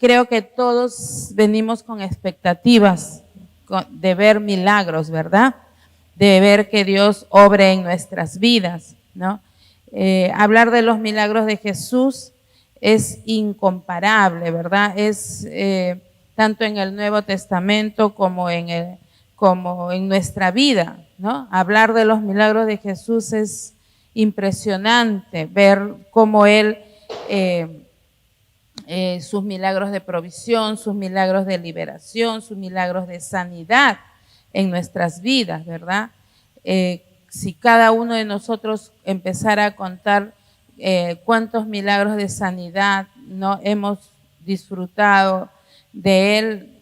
creo que todos venimos con expectativas de ver milagros, ¿verdad? De ver que Dios obre en nuestras vidas, ¿no? Hablar de los milagros de Jesús es incomparable, ¿verdad? Es tanto en el Nuevo Testamento como en nuestra vida, ¿no? Hablar de los milagros de Jesús es impresionante, ver cómo Él, sus milagros de provisión, sus milagros de liberación, sus milagros de sanidad en nuestras vidas, ¿verdad? Si cada uno de nosotros empezara a contar cuántos milagros de sanidad no hemos disfrutado de Él,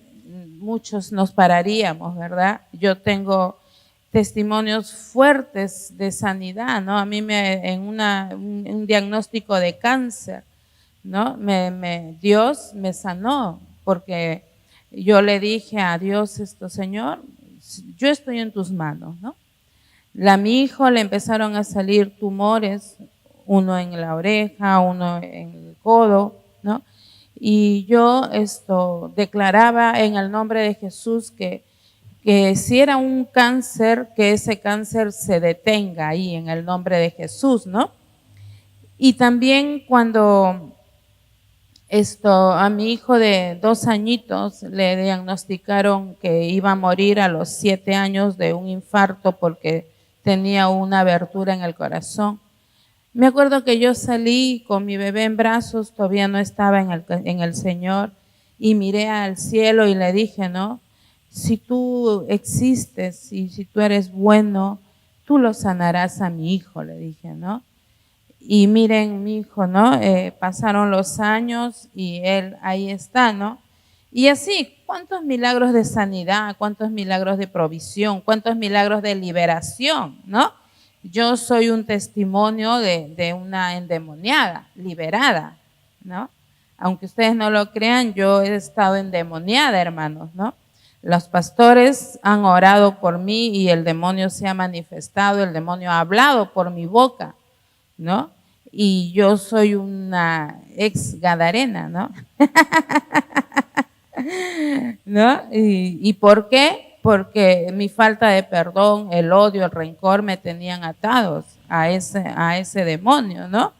muchos nos pararíamos, ¿verdad? Yo tengo testimonios fuertes de sanidad, ¿no? A mí en un diagnóstico de cáncer, ¿no? Dios me sanó porque yo le dije a Dios Señor, yo estoy en tus manos, ¿no? A mi hijo le empezaron a salir tumores, uno en la oreja, uno en el codo, ¿no? Y yo declaraba en el nombre de Jesús que si era un cáncer, que ese cáncer se detenga ahí en el nombre de Jesús, ¿no? Y también cuando a mi hijo de 2 añitos le diagnosticaron que iba a morir a los 7 años de un infarto porque tenía una abertura en el corazón. Me acuerdo que yo salí con mi bebé en brazos, todavía no estaba en el Señor, y miré al cielo y le dije, ¿no? Si tú existes y si tú eres bueno, tú lo sanarás a mi hijo, le dije, ¿no? Y miren mi hijo, ¿no? Pasaron los años y él ahí está, ¿no? Y así, ¿cuántos milagros de sanidad? ¿Cuántos milagros de provisión? ¿Cuántos milagros de liberación? ¿No? Yo soy un testimonio de una endemoniada, liberada, ¿no? Aunque ustedes no lo crean, yo he estado endemoniada, hermanos, ¿no? Los pastores han orado por mí y el demonio se ha manifestado, el demonio ha hablado por mi boca, ¿no? Y yo soy una ex gadarena, ¿no? ¿No? ¿Y por qué? Porque mi falta de perdón, el odio, el rencor me tenían atados a ese demonio, ¿no?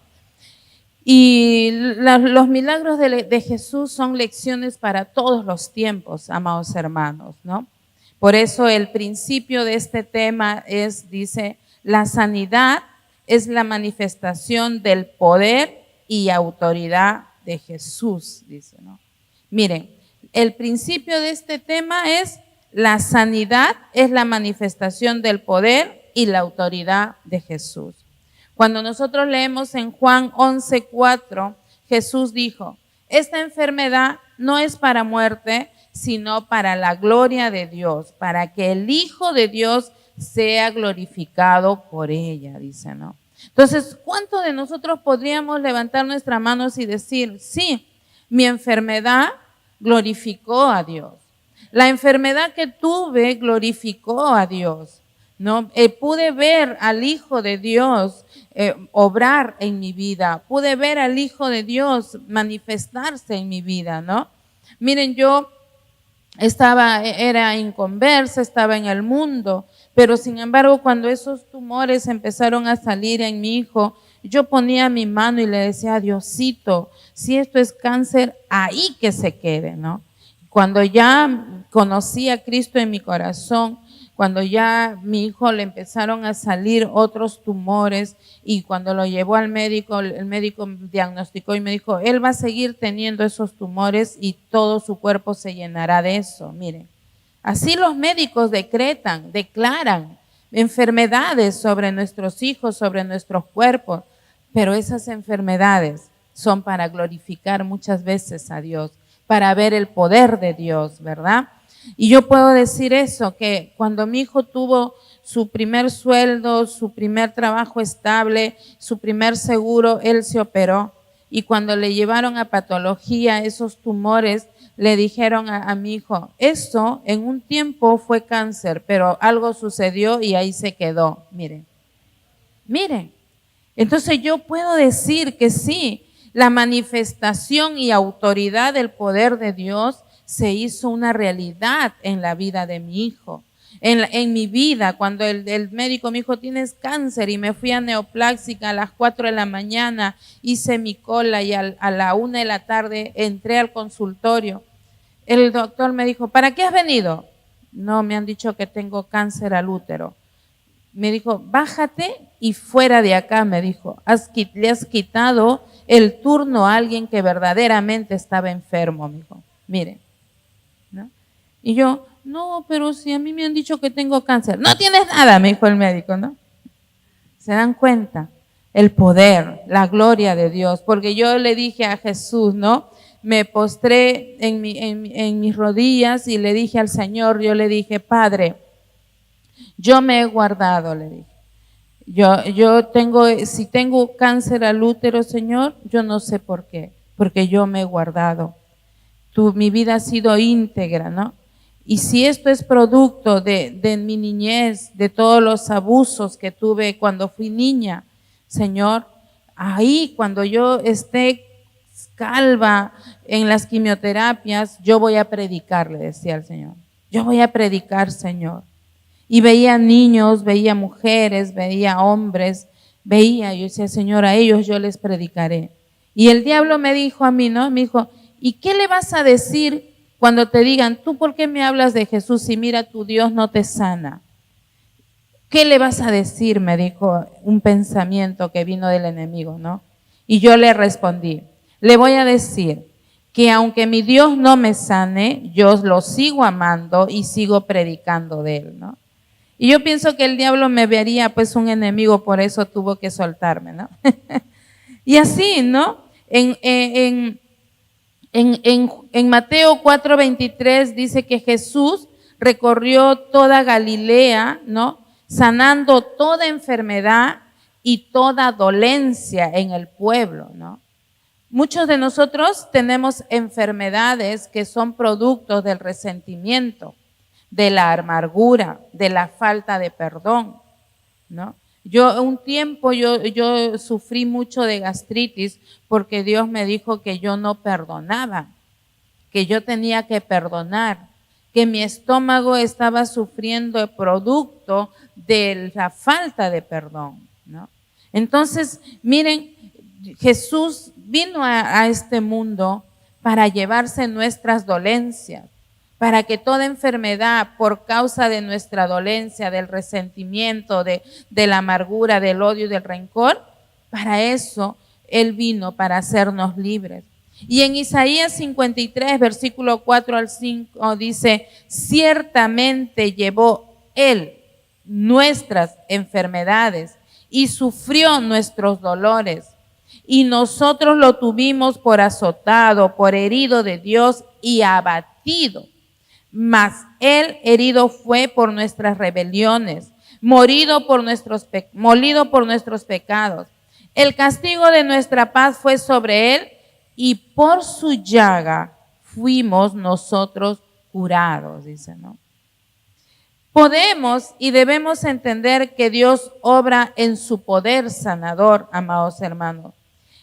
Y los milagros de Jesús son lecciones para todos los tiempos, amados hermanos, ¿no? Por eso el principio de este tema dice, la sanidad es la manifestación del poder y autoridad de Jesús, dice, ¿no? Miren, el principio de este tema es la sanidad es la manifestación del poder y la autoridad de Jesús. Cuando nosotros leemos en Juan 11:4, Jesús dijo, esta enfermedad no es para muerte, sino para la gloria de Dios, para que el Hijo de Dios sea glorificado por ella, dice, ¿no? Entonces, ¿cuántos de nosotros podríamos levantar nuestras manos y decir, sí, mi enfermedad glorificó a Dios? La enfermedad que tuve glorificó a Dios, ¿no? Pude ver al Hijo de Dios obrar en mi vida, pude ver al Hijo de Dios manifestarse en mi vida, ¿no? Miren, yo era inconversa, estaba en el mundo, pero sin embargo cuando esos tumores empezaron a salir en mi hijo, yo ponía mi mano y le decía, Diosito, si esto es cáncer, ahí que se quede, ¿no? Cuando ya conocí a Cristo en mi corazón, cuando ya mi hijo le empezaron a salir otros tumores y cuando lo llevó al médico, el médico diagnosticó y me dijo, él va a seguir teniendo esos tumores y todo su cuerpo se llenará de eso. Miren, así los médicos declaran enfermedades sobre nuestros hijos, sobre nuestros cuerpos, pero esas enfermedades son para glorificar muchas veces a Dios, para ver el poder de Dios, ¿verdad? Y yo puedo decir eso, que cuando mi hijo tuvo su primer sueldo, su primer trabajo estable, su primer seguro, él se operó. Y cuando le llevaron a patología esos tumores, le dijeron a mi hijo, esto en un tiempo fue cáncer, pero algo sucedió y ahí se quedó. Miren. Entonces yo puedo decir que sí, la manifestación y autoridad del poder de Dios se hizo una realidad en la vida de mi hijo. En mi vida, cuando el médico me dijo, tienes cáncer, y me fui a neoplásica a las 4 de la mañana, hice mi cola y a la 1 de la tarde entré al consultorio. El doctor me dijo, ¿para qué has venido? No, me han dicho que tengo cáncer al útero. Me dijo, bájate y fuera de acá, me dijo, le has quitado el turno a alguien que verdaderamente estaba enfermo, me dijo, miren, ¿no? Y yo, no, pero si a mí me han dicho que tengo cáncer. No tienes nada, me dijo el médico, ¿no? ¿Se dan cuenta? El poder, la gloria de Dios, porque yo le dije a Jesús, ¿no? Me postré en mis rodillas y le dije al Señor, yo le dije, Padre, yo me he guardado, le dije. Si tengo cáncer al útero, Señor, yo no sé por qué, porque yo me he guardado. Mi vida ha sido íntegra, ¿no? Y si esto es producto de mi niñez, de todos los abusos que tuve cuando fui niña, Señor, ahí cuando yo esté calva en las quimioterapias, yo voy a predicar, le decía al Señor. Yo voy a predicar, Señor. Y veía niños, veía mujeres, veía hombres, yo decía, Señor, a ellos yo les predicaré. Y el diablo me dijo a mí, ¿no? Me dijo, ¿y qué le vas a decir cuando te digan, tú por qué me hablas de Jesús si mira tu Dios no te sana? ¿Qué le vas a decir? Me dijo un pensamiento que vino del enemigo, ¿no? Y yo le respondí, le voy a decir que aunque mi Dios no me sane, yo lo sigo amando y sigo predicando de él, ¿no? Y yo pienso que el diablo me vería pues un enemigo, por eso tuvo que soltarme, ¿no? Y así, ¿no? En Mateo 4:23 dice que Jesús recorrió toda Galilea, ¿no? Sanando toda enfermedad y toda dolencia en el pueblo, ¿no? Muchos de nosotros tenemos enfermedades que son productos del resentimiento, de la amargura, de la falta de perdón, ¿no? Un tiempo yo sufrí mucho de gastritis porque Dios me dijo que yo no perdonaba, que yo tenía que perdonar, que mi estómago estaba sufriendo el producto de la falta de perdón, ¿no? Entonces, miren, Jesús vino a este mundo para llevarse nuestras dolencias, para que toda enfermedad por causa de nuestra dolencia, del resentimiento, de la amargura, del odio y del rencor, para eso Él vino, para hacernos libres. Y en Isaías 53, versículo 4 al 5 dice, ciertamente llevó Él nuestras enfermedades y sufrió nuestros dolores. Y nosotros lo tuvimos por azotado, por herido de Dios y abatido. Mas Él herido fue por nuestras rebeliones, molido por nuestros pecados. El castigo de nuestra paz fue sobre Él y por su llaga fuimos nosotros curados, dice, ¿no? Podemos y debemos entender que Dios obra en su poder sanador, amados hermanos.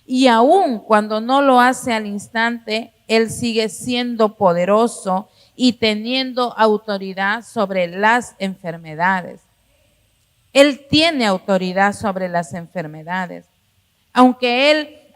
Y aun cuando no lo hace al instante, Él sigue siendo poderoso y teniendo autoridad sobre las enfermedades. Él tiene autoridad sobre las enfermedades. Aunque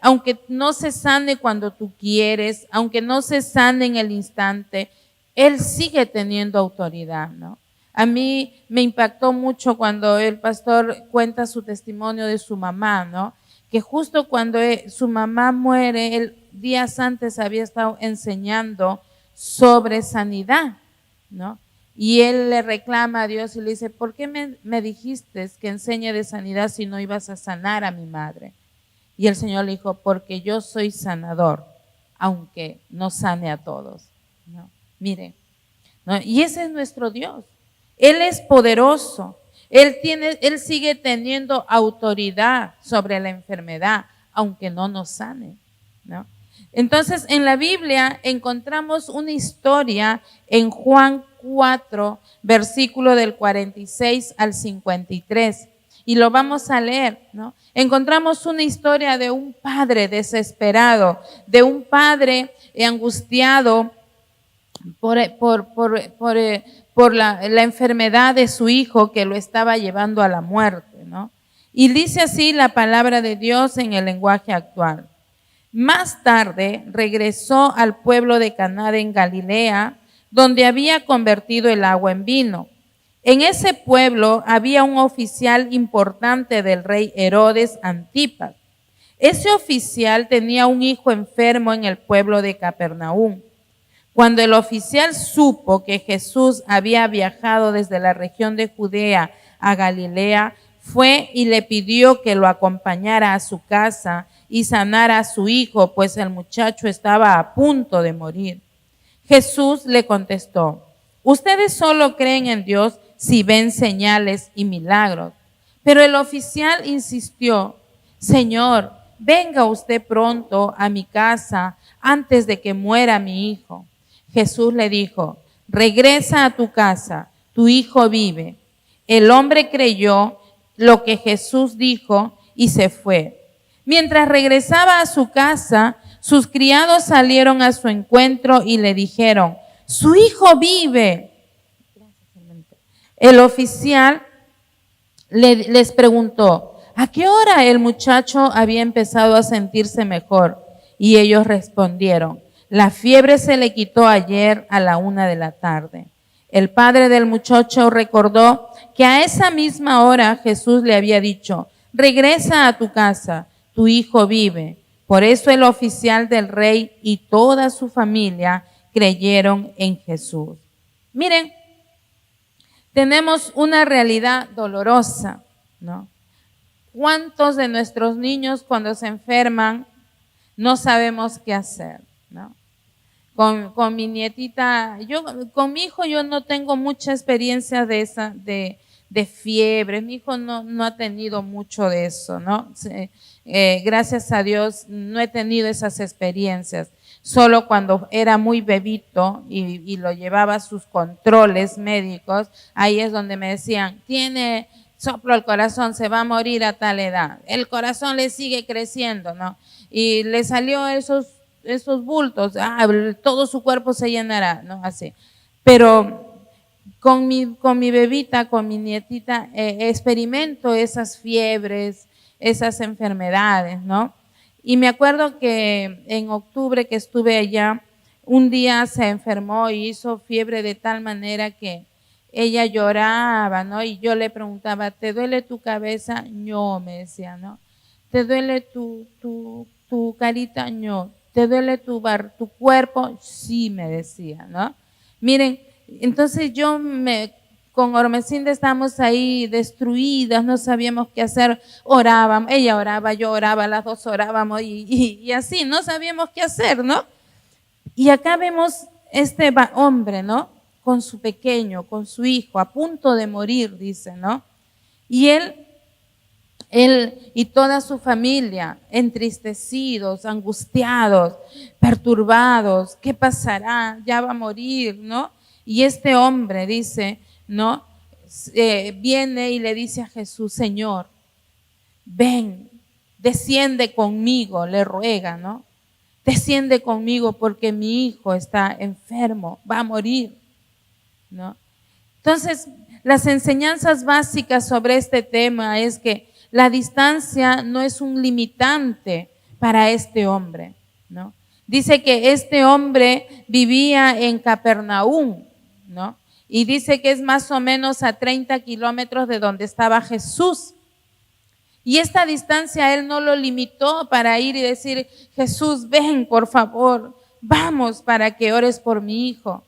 no se sane cuando tú quieres, aunque no se sane en el instante, Él sigue teniendo autoridad, ¿no? A mí me impactó mucho cuando el pastor cuenta su testimonio de su mamá, ¿no? Que justo cuando su mamá muere, él días antes había estado enseñando sobre sanidad, ¿no? Y él le reclama a Dios y le dice, ¿por qué me dijiste que enseñe de sanidad si no ibas a sanar a mi madre? Y el Señor le dijo, porque yo soy sanador, aunque no sane a todos, ¿no? Miren, ¿no? Y ese es nuestro Dios. Él es poderoso. Él sigue teniendo autoridad sobre la enfermedad, aunque no nos sane, ¿no? Entonces, en la Biblia encontramos una historia en Juan 4, versículo del 46 al 53. y lo vamos a leer, ¿no? Encontramos una historia de un padre desesperado, de un padre angustiado por la enfermedad de su hijo que lo estaba llevando a la muerte, ¿no? Y dice así la palabra de Dios en el lenguaje actual. Más tarde regresó al pueblo de Caná en Galilea, donde había convertido el agua en vino. En ese pueblo había un oficial importante del rey Herodes Antipas. Ese oficial tenía un hijo enfermo en el pueblo de Capernaum. Cuando el oficial supo que Jesús había viajado desde la región de Judea a Galilea, fue y le pidió que lo acompañara a su casa y sanara a su hijo, pues el muchacho estaba a punto de morir. Jesús le contestó: ustedes solo creen en Dios si ven señales y milagros. Pero el oficial insistió: Señor, venga usted pronto a mi casa antes de que muera mi hijo. Jesús le dijo: regresa a tu casa, tu hijo vive. El hombre creyó lo que Jesús dijo y se fue. Mientras regresaba a su casa, sus criados salieron a su encuentro y le dijeron: su hijo vive. El oficial les preguntó: ¿a qué hora el muchacho había empezado a sentirse mejor? Y ellos respondieron: la fiebre se le quitó ayer a la 1:00 p.m. El padre del muchacho recordó que a esa misma hora Jesús le había dicho: regresa a tu casa, tu hijo vive. Por eso el oficial del rey y toda su familia creyeron en Jesús. Miren, tenemos una realidad dolorosa, ¿no? ¿Cuántos de nuestros niños cuando se enferman no sabemos qué hacer, ¿no? Con mi nietita, con mi hijo yo no tengo mucha experiencia de fiebre. Mi hijo no ha tenido mucho de eso, ¿no? Gracias a Dios no he tenido esas experiencias. Solo cuando era muy bebito y lo llevaba a sus controles médicos, ahí es donde me decían: tiene soplo al corazón, se va a morir a tal edad. El corazón le sigue creciendo, ¿no? Y le salió esos bultos, todo su cuerpo se llenará, ¿no? Así. Pero con mi bebita, con mi nietita, experimento esas fiebres, esas enfermedades, ¿no? Y me acuerdo que en octubre que estuve allá, un día se enfermó y hizo fiebre de tal manera que ella lloraba, ¿no? Y yo le preguntaba: ¿te duele tu cabeza? No, me decía, ¿no? ¿Te duele tu carita? No. ¿Te duele tu cuerpo? Sí, me decía, ¿no? Miren, entonces con Ormecinda estábamos ahí destruidas, no sabíamos qué hacer, orábamos, ella oraba, yo oraba, las dos orábamos y así, no sabíamos qué hacer, ¿no? Y acá vemos este hombre, ¿no? Con su pequeño, con su hijo, a punto de morir, dice, ¿no? Y él y toda su familia entristecidos, angustiados, perturbados. ¿Qué pasará? Ya va a morir, ¿no? Y este hombre dice, ¿no? Viene y le dice a Jesús: Señor, ven, desciende conmigo, le ruega, ¿no? Desciende conmigo porque mi hijo está enfermo, va a morir, ¿no? Entonces, las enseñanzas básicas sobre este tema es que la distancia no es un limitante para este hombre, ¿no? Dice que este hombre vivía en Capernaum, ¿no? Y dice que es más o menos a 30 kilómetros de donde estaba Jesús. Y esta distancia él no lo limitó para ir y decir: Jesús, ven, por favor, vamos para que ores por mi hijo.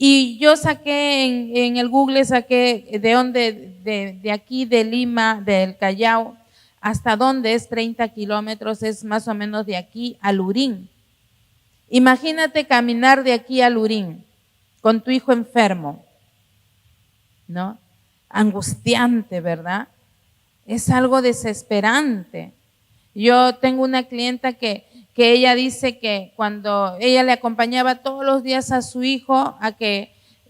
Y yo saqué en el Google, saqué de aquí de Lima, del Callao, hasta dónde es 30 kilómetros, es más o menos de aquí a Lurín. Imagínate caminar de aquí a Lurín con tu hijo enfermo, ¿no? Angustiante, ¿verdad? Es algo desesperante. Yo tengo una clienta que ella dice que cuando ella le acompañaba todos los días a su hijo a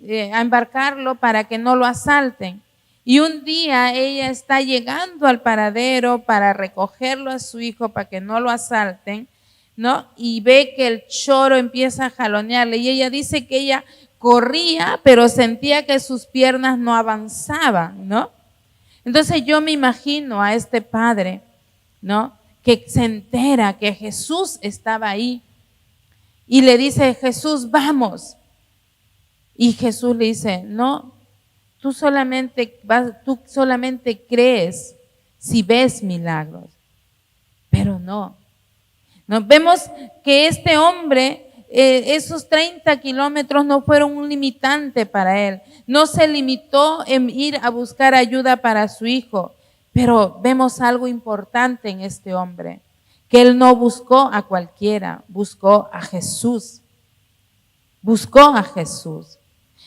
embarcarlo para que no lo asalten, Y un día ella está llegando al paradero para recogerlo a su hijo para que no lo asalten, ¿no? Y ve que el choro empieza a jalonearle y ella dice que ella corría, pero sentía que sus piernas no avanzaban, ¿no? Entonces yo me imagino a este padre, ¿no? Que se entera que Jesús estaba ahí y le dice, Jesús, vamos. Y Jesús le dice, no, tú solamente crees si ves milagros, pero no. Nos vemos que este hombre, esos 30 kilómetros no fueron un limitante para él. No se limitó en ir a buscar ayuda para su hijo, pero vemos algo importante en este hombre, que él no buscó a cualquiera, buscó a Jesús. Buscó a Jesús.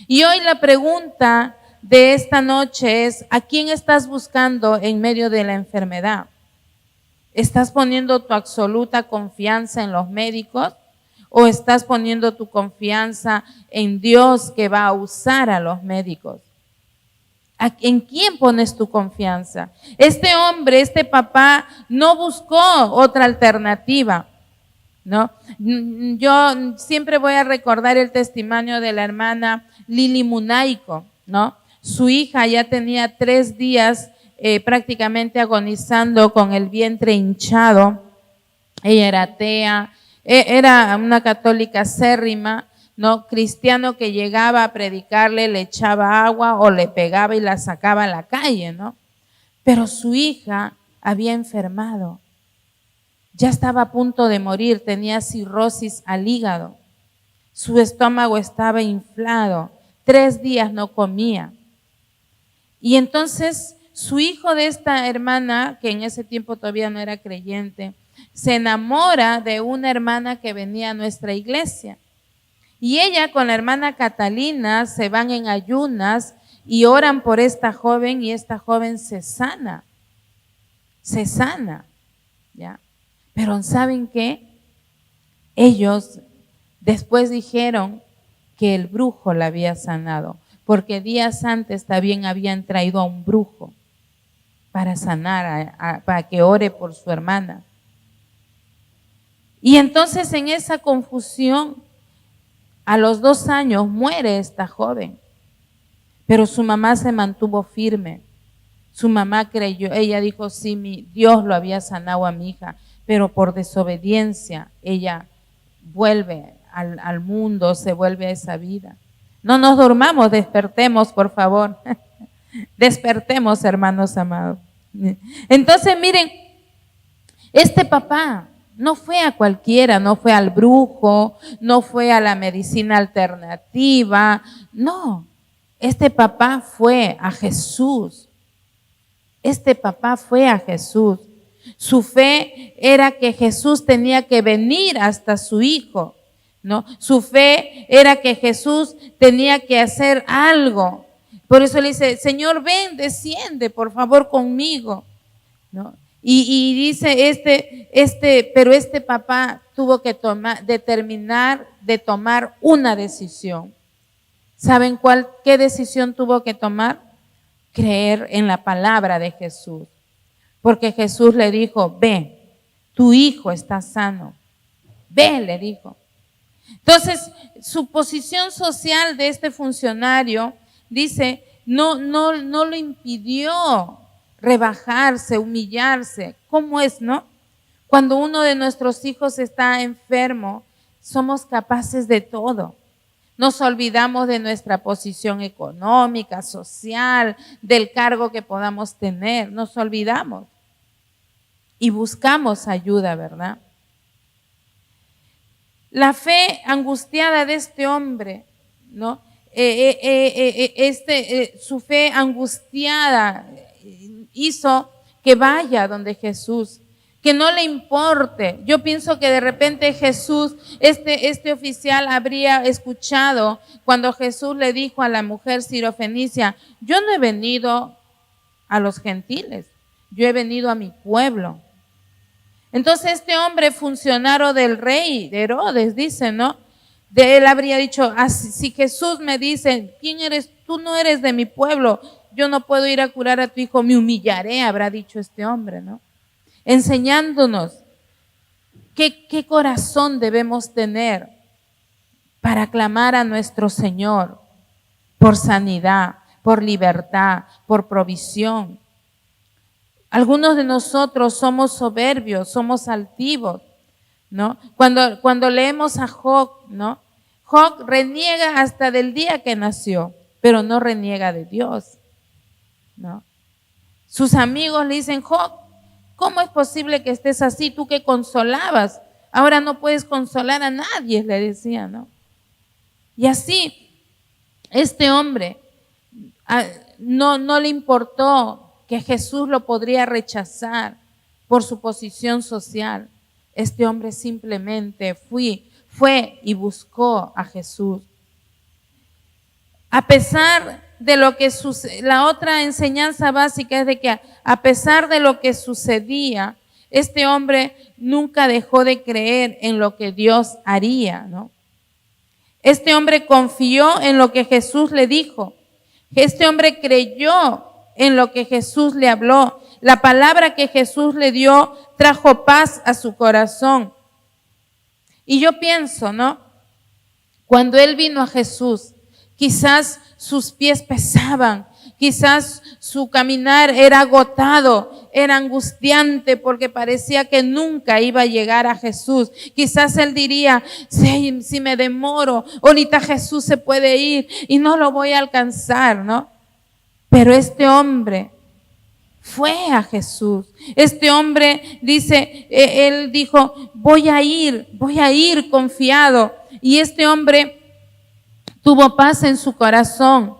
Y hoy la pregunta de esta noche es, ¿a quién estás buscando en medio de la enfermedad? ¿Estás poniendo tu absoluta confianza en los médicos o estás poniendo tu confianza en Dios que va a usar a los médicos? ¿En quién pones tu confianza? Este hombre, este papá, no buscó otra alternativa, ¿no? Yo siempre voy a recordar el testimonio de la hermana Lili Munaico, ¿no? Su hija ya tenía 3 días prácticamente agonizando con el vientre hinchado. Ella era atea, era una católica acérrima, ¿no? Cristiano que llegaba a predicarle, le echaba agua o le pegaba y la sacaba a la calle, ¿no? Pero su hija había enfermado, ya estaba a punto de morir, tenía cirrosis al hígado, su estómago estaba inflado, 3 días no comía. Y entonces su hijo de esta hermana, que en ese tiempo todavía no era creyente, se enamora de una hermana que venía a nuestra iglesia. Y ella con la hermana Catalina se van en ayunas y oran por esta joven y esta joven se sana, ¿ya? Pero ¿saben qué? Ellos después dijeron que el brujo la había sanado, porque días antes también habían traído a un brujo para sanar, para que ore por su hermana. Y entonces en esa confusión, a los 2 años muere esta joven, pero su mamá se mantuvo firme. Su mamá creyó, ella dijo, sí, Dios lo había sanado a mi hija, pero por desobediencia ella vuelve al mundo, se vuelve a esa vida. No nos durmamos, despertemos, por favor. Despertemos, hermanos amados. Entonces, miren, este papá no fue a cualquiera, no fue al brujo, no fue a la medicina alternativa, no. Este papá fue a Jesús. Este papá fue a Jesús. Su fe era que Jesús tenía que venir hasta su hijo, ¿no? Su fe era que Jesús tenía que hacer algo. Por eso le dice, Señor, ven, desciende, por favor, conmigo, ¿no? Y dice pero este papá tuvo que determinar de tomar una decisión. ¿Saben qué decisión tuvo que tomar? Creer en la palabra de Jesús. Porque Jesús le dijo, ve, tu hijo está sano. Ve, le dijo. Entonces, su posición social de este funcionario, dice, no lo impidió rebajarse, humillarse. ¿Cómo es, no? Cuando uno de nuestros hijos está enfermo, somos capaces de todo. Nos olvidamos de nuestra posición económica, social, del cargo que podamos tener. Nos olvidamos y buscamos ayuda, ¿verdad? La fe angustiada de este hombre, ¿no? Su fe angustiada hizo que vaya donde Jesús, que no le importe. Yo pienso que de repente Jesús, este oficial habría escuchado cuando Jesús le dijo a la mujer sirofenicia, yo no he venido a los gentiles, yo he venido a mi pueblo. Entonces este hombre funcionario del rey, de Herodes, dice, ¿no? De él habría dicho, si Jesús me dice, ¿quién eres? Tú no eres de mi pueblo, yo no puedo ir a curar a tu hijo, me humillaré, habrá dicho este hombre, ¿no? Enseñándonos qué corazón debemos tener para clamar a nuestro Señor por sanidad, por libertad, por provisión. Algunos de nosotros somos soberbios, somos altivos, ¿no? Cuando leemos a Job, ¿no? Job reniega hasta del día que nació, pero no reniega de Dios, ¿no? Sus amigos le dicen, Job, ¿cómo es posible que estés así? Tú que consolabas, ahora no puedes consolar a nadie, le decía, ¿no? Y así, este hombre no le importó que Jesús lo podría rechazar por su posición social. Este hombre simplemente fue y buscó a Jesús. A pesar de lo que la otra enseñanza básica es de que a pesar de lo que sucedía, este hombre nunca dejó de creer en lo que Dios haría, ¿no? Este hombre confió en lo que Jesús le dijo. Este hombre creyó en lo que Jesús le habló. La palabra que Jesús le dio trajo paz a su corazón. Y yo pienso, ¿no? Cuando él vino a Jesús, quizás sus pies pesaban, quizás su caminar era agotado, era angustiante porque parecía que nunca iba a llegar a Jesús. Quizás él diría, si me demoro, ahorita Jesús se puede ir y no lo voy a alcanzar, ¿no? Pero este hombre fue a Jesús. Este hombre dice, él dijo, voy a ir confiado. Y este hombre tuvo paz en su corazón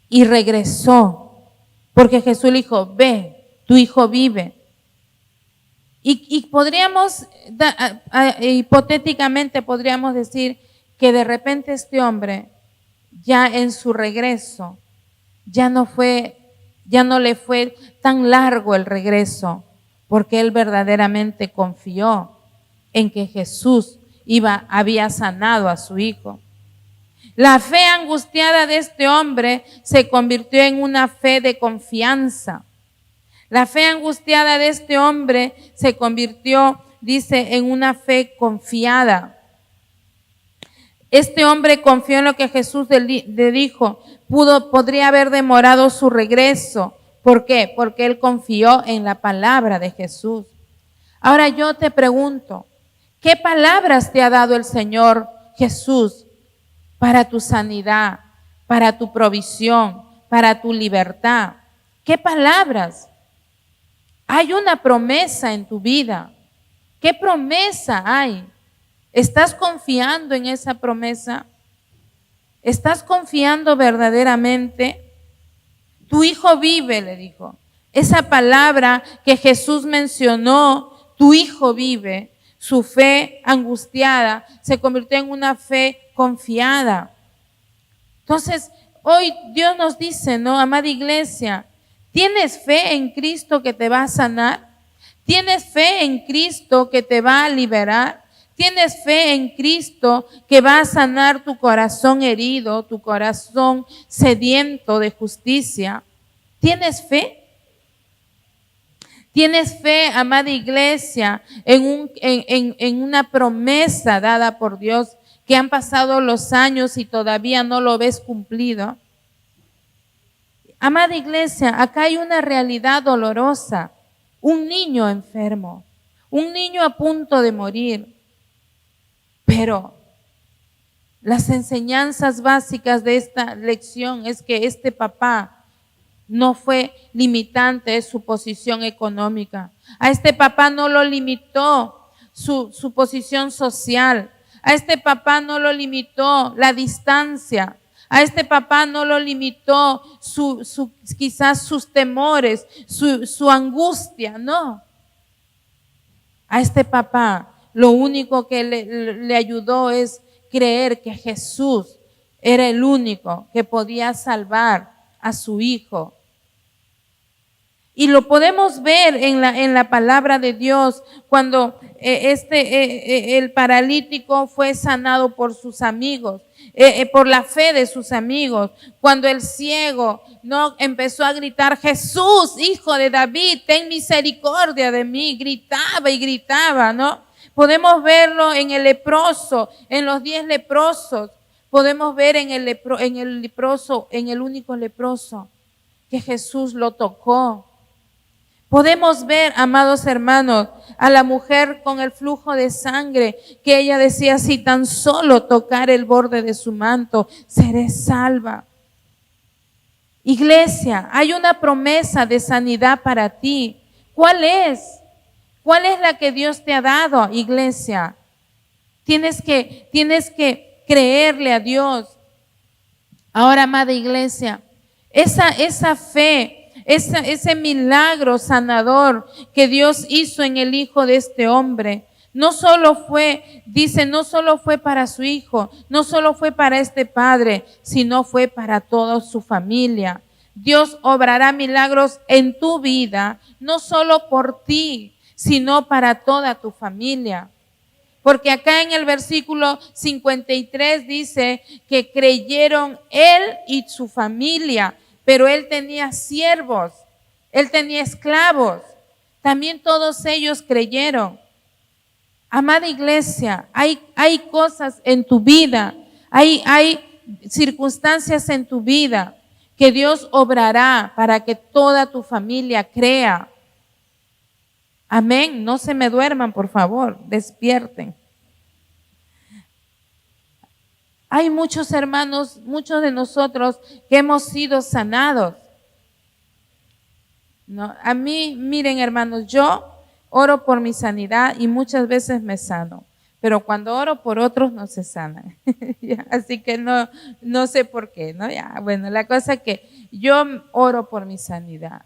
y regresó, porque Jesús le dijo, ve, tu hijo vive. Y podríamos, hipotéticamente podríamos decir que de repente este hombre, ya en su regreso, ya no le fue tan largo el regreso, porque él verdaderamente confió en que Jesús había sanado a su hijo. La fe angustiada de este hombre se convirtió en una fe de confianza. La fe angustiada de este hombre se convirtió, dice, en una fe confiada. Este hombre confió en lo que Jesús le dijo. Podría haber demorado su regreso. ¿Por qué? Porque él confió en la palabra de Jesús. Ahora yo te pregunto, ¿qué palabras te ha dado el Señor Jesús para tu sanidad, para tu provisión, para tu libertad? ¿Qué palabras? Hay una promesa en tu vida. ¿Qué promesa hay? ¿Estás confiando en esa promesa? ¿Estás confiando verdaderamente? Tu hijo vive, le dijo. Esa palabra que Jesús mencionó, tu hijo vive. Su fe angustiada se convirtió en una fe confiada. Entonces, hoy Dios nos dice, ¿no? Amada iglesia, ¿tienes fe en Cristo que te va a sanar? ¿Tienes fe en Cristo que te va a liberar? ¿Tienes fe en Cristo que va a sanar tu corazón herido, tu corazón sediento de justicia? ¿Tienes fe? ¿Tienes fe, amada iglesia, en una promesa dada por Dios, que han pasado los años y todavía no lo ves cumplido? Amada iglesia, acá hay una realidad dolorosa. Un niño enfermo, un niño a punto de morir. Pero las enseñanzas básicas de esta lección es que este papá no fue limitante de su posición económica. A este papá no lo limitó su posición social. A este papá no lo limitó la distancia. A este papá no lo limitó quizás sus temores, su angustia, no. A este papá lo único que le ayudó es creer que Jesús era el único que podía salvar a su hijo. Y lo podemos ver en la palabra de Dios cuando el paralítico fue sanado por sus amigos. por la fe de sus amigos. Cuando el ciego no empezó a gritar: Jesús, hijo de David, ten misericordia de mí, gritaba y gritaba, ¿no? Podemos verlo en el leproso, en los 10 leprosos. Podemos ver en el leproso, en el único leproso, que Jesús lo tocó. Podemos ver, amados hermanos, a la mujer con el flujo de sangre, que ella decía: si tan solo tocar el borde de su manto, seré salva. Iglesia, hay una promesa de sanidad para ti. ¿Cuál es? ¿Cuál es la que Dios te ha dado, iglesia? Tienes que creerle a Dios. Ahora, amada iglesia, esa fe, ese milagro sanador que Dios hizo en el hijo de este hombre, no solo fue, dice, no solo fue para su hijo, no solo fue para este padre, sino fue para toda su familia. Dios obrará milagros en tu vida, no solo por ti, sino para toda tu familia. Porque acá en el versículo 53 dice que creyeron él y su familia, pero él tenía siervos, él tenía esclavos, también todos ellos creyeron. Amada iglesia, hay cosas en tu vida, hay circunstancias en tu vida que Dios obrará para que toda tu familia crea. Amén. No se me duerman, por favor, despierten. Hay muchos hermanos, muchos de nosotros que hemos sido sanados. No, a mí, miren hermanos, yo oro por mi sanidad y muchas veces me sano, pero cuando oro por otros no se sanan. Así que no sé por qué, ¿no? Ya, bueno, la cosa es que yo oro por mi sanidad.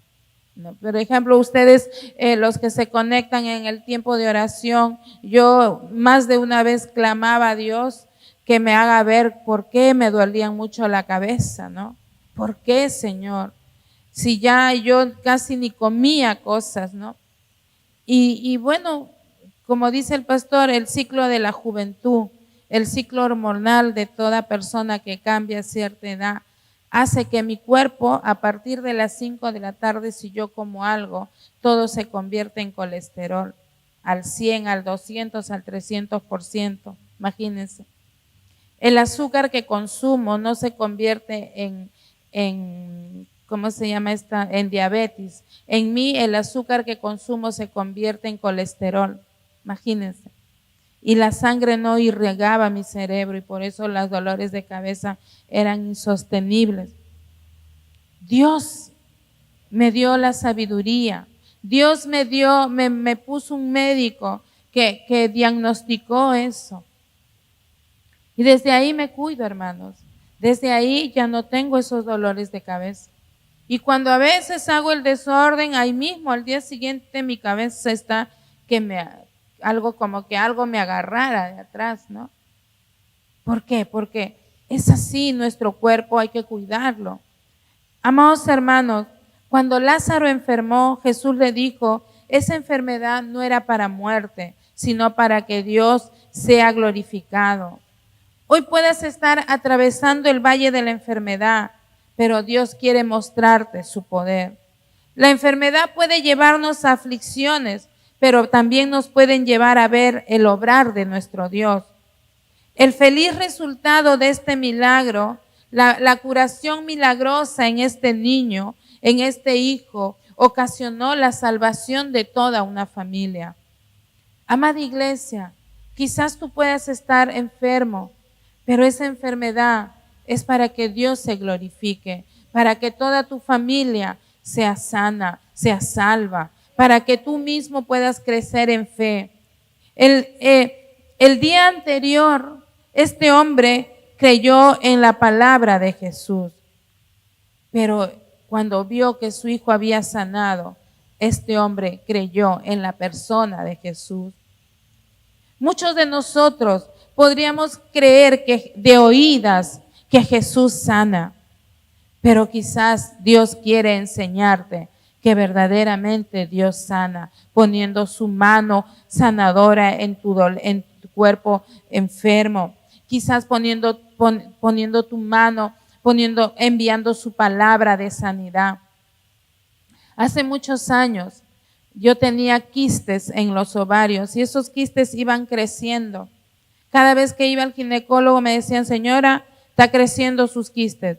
¿No? Por ejemplo, ustedes, los que se conectan en el tiempo de oración, yo más de una vez clamaba a Dios que me haga ver por qué me dolían mucho la cabeza, ¿no? ¿Por qué, Señor? Si ya yo casi ni comía cosas, ¿no? Y bueno, como dice el pastor, el ciclo de la juventud, el ciclo hormonal de toda persona que cambia a cierta edad, hace que mi cuerpo, a partir de las 5 de la tarde, si yo como algo, todo se convierte en colesterol, al 100, al 200, al 300%, imagínense. El azúcar que consumo no se convierte en ¿cómo se llama esta? En diabetes. En mí el azúcar que consumo se convierte en colesterol, imagínense. Y la sangre no irrigaba mi cerebro y por eso los dolores de cabeza eran insostenibles. Dios me dio la sabiduría. Dios me puso un médico que diagnosticó eso. Y desde ahí me cuido, hermanos. Desde ahí ya no tengo esos dolores de cabeza. Y cuando a veces hago el desorden, ahí mismo, al día siguiente, mi cabeza está algo como que algo me agarrara de atrás, ¿no? ¿Por qué? Porque es así, nuestro cuerpo hay que cuidarlo. Amados hermanos, cuando Lázaro enfermó, Jesús le dijo, esa enfermedad no era para muerte, sino para que Dios sea glorificado. Hoy puedes estar atravesando el valle de la enfermedad, pero Dios quiere mostrarte su poder. La enfermedad puede llevarnos a aflicciones, pero también nos pueden llevar a ver el obrar de nuestro Dios. El feliz resultado de este milagro, la curación milagrosa en este niño, en este hijo, ocasionó la salvación de toda una familia. Amada iglesia, quizás tú puedas estar enfermo, pero esa enfermedad es para que Dios se glorifique, para que toda tu familia sea sana, sea salva, para que tú mismo puedas crecer en fe. El día anterior, este hombre creyó en la palabra de Jesús, pero cuando vio que su hijo había sanado, este hombre creyó en la persona de Jesús. Muchos de nosotros podríamos creer que de oídas que Jesús sana, pero quizás Dios quiere enseñarte que verdaderamente Dios sana, poniendo su mano sanadora en tu cuerpo enfermo. quizás poniendo tu mano, enviando su palabra de sanidad. Hace muchos años yo tenía quistes en los ovarios y esos quistes iban creciendo. Cada vez que iba al ginecólogo me decían, señora, está creciendo sus quistes.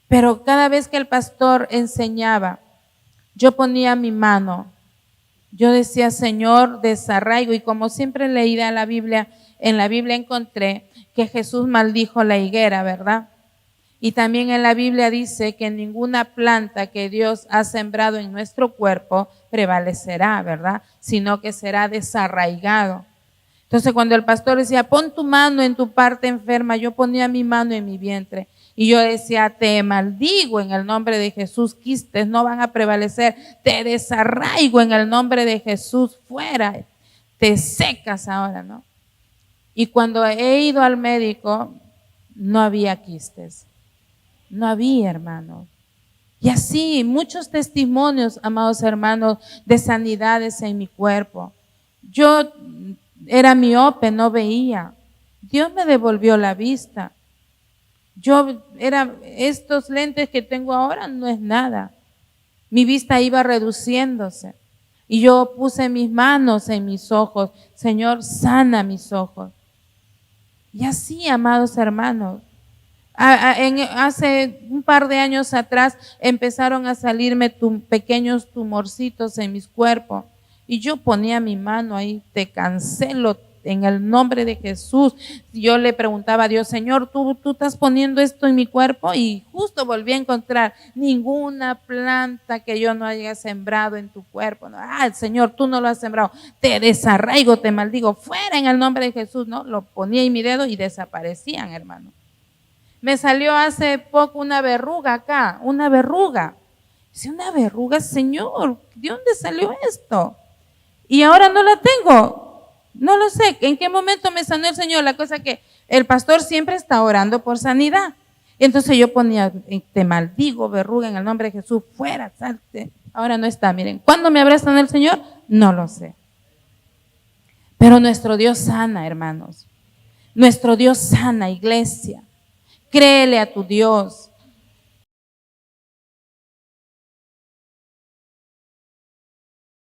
Pero cada vez que el pastor enseñaba, yo ponía mi mano. Yo decía, Señor, desarraigo. Y como siempre leía la Biblia, en la Biblia encontré que Jesús maldijo la higuera, ¿verdad? Y también en la Biblia dice que ninguna planta que Dios ha sembrado en nuestro cuerpo prevalecerá, ¿verdad? Sino que será desarraigado. Entonces cuando el pastor decía, pon tu mano en tu parte enferma, yo ponía mi mano en mi vientre. Y yo decía, te maldigo en el nombre de Jesús, quistes no van a prevalecer, te desarraigo en el nombre de Jesús, fuera, te secas ahora, ¿no? Y cuando he ido al médico, no había quistes, no había, hermanos. Y así, muchos testimonios, amados hermanos, de sanidades en mi cuerpo. Yo era miope, no veía. Dios me devolvió la vista. Estos lentes que tengo ahora no es nada. Mi vista iba reduciéndose. Y yo puse mis manos en mis ojos. Señor, sana mis ojos. Y así, amados hermanos, hace un par de años atrás empezaron a salirme pequeños tumorcitos en mis cuerpos. Y yo ponía mi mano ahí, te cancelo en el nombre de Jesús. Yo le preguntaba a Dios, Señor, ¿tú estás poniendo esto en mi cuerpo? Y justo volví a encontrar ninguna planta que yo no haya sembrado en tu cuerpo. No, Señor, tú no lo has sembrado. Te desarraigo, te maldigo, fuera en el nombre de Jesús. No, lo ponía en mi dedo y desaparecían, hermano. Me salió hace poco una verruga acá, una verruga. Dice, una verruga, Señor, ¿de dónde salió esto? Y ahora no la tengo. No lo sé, ¿en qué momento me sanó el Señor? La cosa que el pastor siempre está orando por sanidad. Y entonces yo ponía, te maldigo, verruga, en el nombre de Jesús, fuera, salte. Ahora no está, miren. ¿Cuándo me habrá sanado el Señor? No lo sé. Pero nuestro Dios sana, hermanos. Nuestro Dios sana, iglesia. Créele a tu Dios.